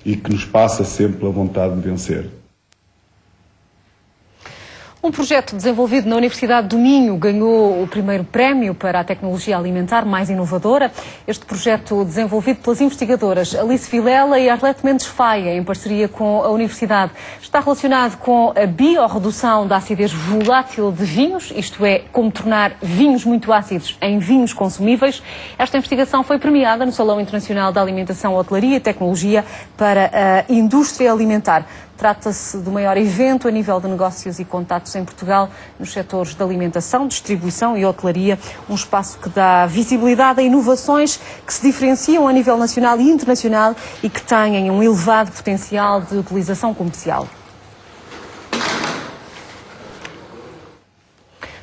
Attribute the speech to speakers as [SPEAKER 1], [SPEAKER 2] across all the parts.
[SPEAKER 1] e que nos passa sempre pela vontade de vencer.
[SPEAKER 2] Um projeto desenvolvido na Universidade do Minho ganhou o primeiro prémio para a tecnologia alimentar mais inovadora. Este projeto, desenvolvido pelas investigadoras Alice Vilela e Arlete Mendes Faia, em parceria com a Universidade, está relacionado com a biorredução da acidez volátil de vinhos, isto é, como tornar vinhos muito ácidos em vinhos consumíveis. Esta investigação foi premiada no Salão Internacional da Alimentação, Hotelaria e Tecnologia para a Indústria Alimentar. Trata-se do maior evento a nível de negócios e contactos em Portugal nos setores de alimentação, distribuição e hotelaria, um espaço que dá visibilidade a inovações que se diferenciam a nível nacional e internacional e que têm um elevado potencial de utilização comercial.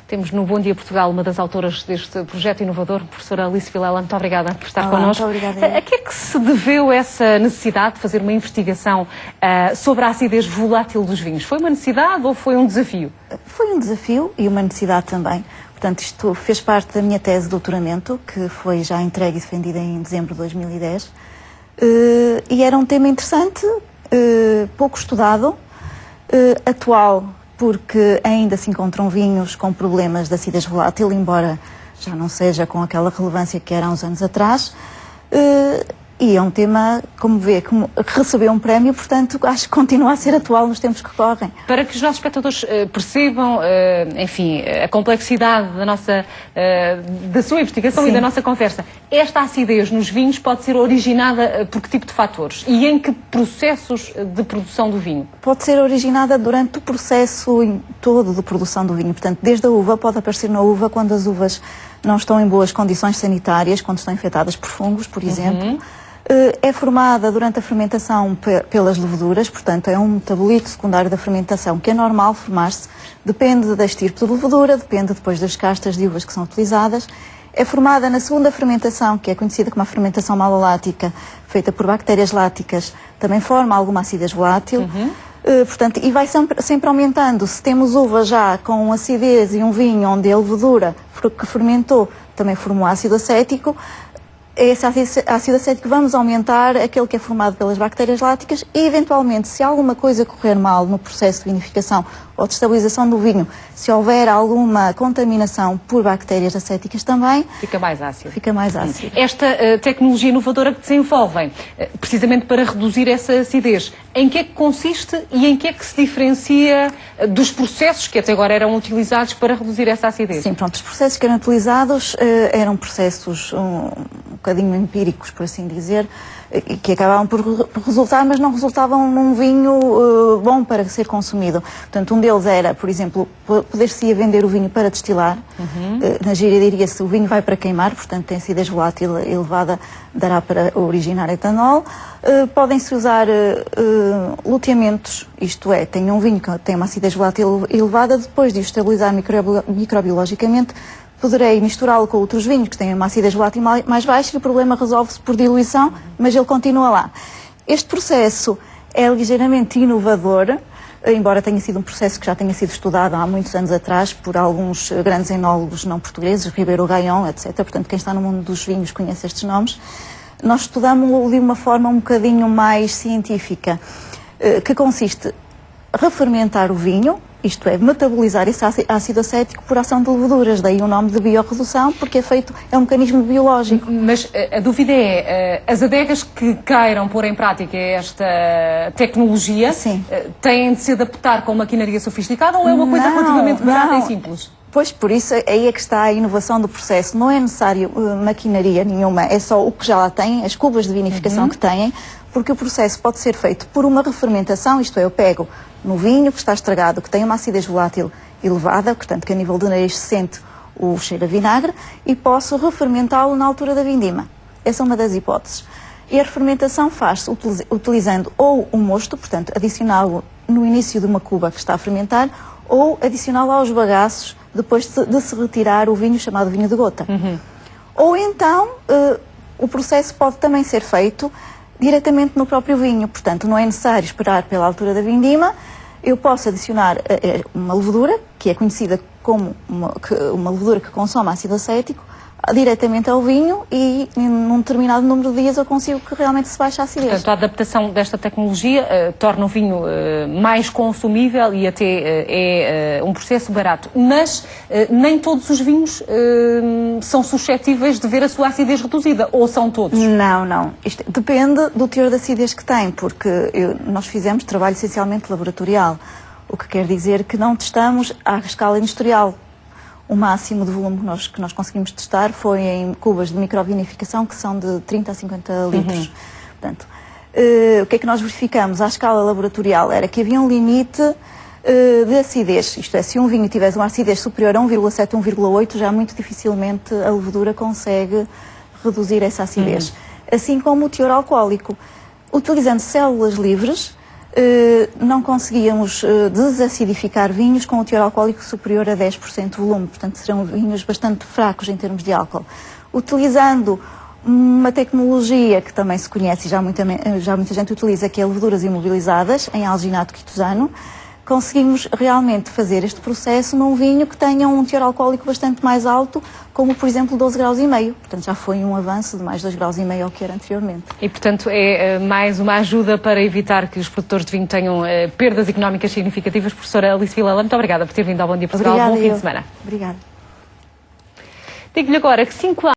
[SPEAKER 2] Temos no Bom Dia Portugal uma das autoras deste projeto inovador, a professora Alice Vilela. Muito obrigada por estar connosco.
[SPEAKER 3] Muito obrigada.
[SPEAKER 2] A que é que se deveu essa necessidade de fazer uma investigação sobre a acidez volátil dos vinhos? Foi uma necessidade ou foi um desafio?
[SPEAKER 3] Foi um desafio e uma necessidade também. Portanto, isto fez parte da minha tese de doutoramento, que foi já entregue e defendida em dezembro de 2010. E era um tema interessante, pouco estudado, atual, porque ainda se encontram vinhos com problemas de acidez volátil, embora já não seja com aquela relevância que era há uns anos atrás. E é um tema, como vê, que recebeu um prémio, portanto, acho que continua a ser atual nos tempos que correm.
[SPEAKER 2] Para que os nossos espectadores percebam, enfim, a complexidade da sua investigação. Sim. E da nossa conversa, esta acidez nos vinhos pode ser originada por que tipo de fatores? E em que processos de produção do vinho?
[SPEAKER 3] Pode ser originada durante o processo todo de produção do vinho. Portanto, desde a uva, pode aparecer na uva quando as uvas não estão em boas condições sanitárias, quando estão infectadas por fungos, por exemplo. É formada durante a fermentação pelas leveduras, portanto é um metabolito secundário da fermentação que é normal formar-se, depende da estirpe de levedura, depende depois das castas de uvas que são utilizadas. É formada na segunda fermentação, que é conhecida como a fermentação malolática, feita por bactérias láticas, também forma alguma acidez volátil. Portanto, e vai sempre aumentando. Se temos uva já com acidez e um vinho onde a levedura que fermentou também formou ácido acético, esse ácido acético vamos aumentar aquele que é formado pelas bactérias láticas e, eventualmente, se alguma coisa correr mal no processo de vinificação ou de estabilização do vinho, se houver alguma contaminação por bactérias acéticas também...
[SPEAKER 2] Fica mais ácido.
[SPEAKER 3] Fica mais ácido.
[SPEAKER 2] Esta tecnologia inovadora que desenvolvem, precisamente para reduzir essa acidez, em que é que consiste e em que é que se diferencia dos processos que até agora eram utilizados para reduzir essa acidez?
[SPEAKER 3] Sim, pronto, os processos que eram utilizados eram processos um bocadinho empíricos, por assim dizer, que acabavam por resultar, mas não resultavam num vinho bom para ser consumido. Portanto, um deles era, por exemplo, poder-se vender o vinho para destilar. Na gíria diria-se o vinho vai para queimar, portanto tem acidez volátil elevada, dará para originar etanol. Podem-se usar luteamentos, isto é, tem um vinho que tem uma acidez volátil elevada, depois de o estabilizar microbiologicamente, poderei misturá-lo com outros vinhos que têm uma acidez volátil mais baixa e o problema resolve-se por diluição, mas ele continua lá. Este processo é ligeiramente inovador, embora tenha sido um processo que já tenha sido estudado há muitos anos atrás por alguns grandes enólogos não portugueses, Ribeiro Gaion, etc. Portanto, quem está no mundo dos vinhos conhece estes nomes. Nós estudamos-o de uma forma um bocadinho mais científica, que consiste em refermentar o vinho, isto é, metabolizar esse ácido acético por ação de leveduras, daí o nome de biorredução, porque é um mecanismo biológico.
[SPEAKER 2] Mas a dúvida é, as adegas que queiram pôr em prática esta tecnologia, têm de se adaptar com maquinaria sofisticada ou é uma coisa relativamente barata e simples?
[SPEAKER 3] Pois, por isso aí é que está a inovação do processo. Não é necessário maquinaria nenhuma, é só o que já lá têm, as cubas de vinificação que têm, porque o processo pode ser feito por uma refermentação, isto é, eu pego no vinho que está estragado, que tem uma acidez volátil elevada, portanto que a nível do nariz se sente o cheiro a vinagre, e posso refermentá-lo na altura da vindima. Essa é uma das hipóteses. E a refermentação faz-se utilizando ou o mosto, portanto adicioná-lo no início de uma cuba que está a fermentar, ou adicioná-lo aos bagaços depois de se retirar o vinho chamado vinho de gota. Ou então o processo pode também ser feito diretamente no próprio vinho, portanto não é necessário esperar pela altura da vindima. Eu posso adicionar uma levedura, que é conhecida como uma levedura que consome ácido acético, diretamente ao vinho e num determinado número de dias eu consigo que realmente se baixe a acidez.
[SPEAKER 2] Portanto, a adaptação desta tecnologia torna o vinho mais consumível e até é um processo barato. Mas nem todos os vinhos são suscetíveis de ver a sua acidez reduzida, ou são todos?
[SPEAKER 3] Não. Isto depende do teor de acidez que tem, porque nós fizemos trabalho essencialmente laboratorial, o que quer dizer que não testamos à escala industrial. O máximo de volume que nós conseguimos testar foi em cubas de microvinificação, que são de 30 a 50 litros. Portanto, o que é que nós verificamos à escala laboratorial? Era que havia um limite de acidez. Isto é, se um vinho tivesse uma acidez superior a 1,7, 1,8, já muito dificilmente a levedura consegue reduzir essa acidez. Assim como o teor alcoólico. Utilizando células livres, não conseguíamos desacidificar vinhos com o teor alcoólico superior a 10% de volume, portanto serão vinhos bastante fracos em termos de álcool. Utilizando uma tecnologia que também se conhece e já muita gente utiliza, que é leveduras imobilizadas em alginato quitosano, conseguimos realmente fazer este processo num vinho que tenha um teor alcoólico bastante mais alto, como por exemplo 12,5 graus. Portanto já foi um avanço de mais 2,5 graus ao que era anteriormente.
[SPEAKER 2] E portanto é mais uma ajuda para evitar que os produtores de vinho tenham perdas económicas significativas. Professora Alice Vilela, muito obrigada por ter vindo ao Bom Dia Portugal. Bom fim de semana.
[SPEAKER 3] Obrigada.
[SPEAKER 2] Digo-lhe agora que 5 anos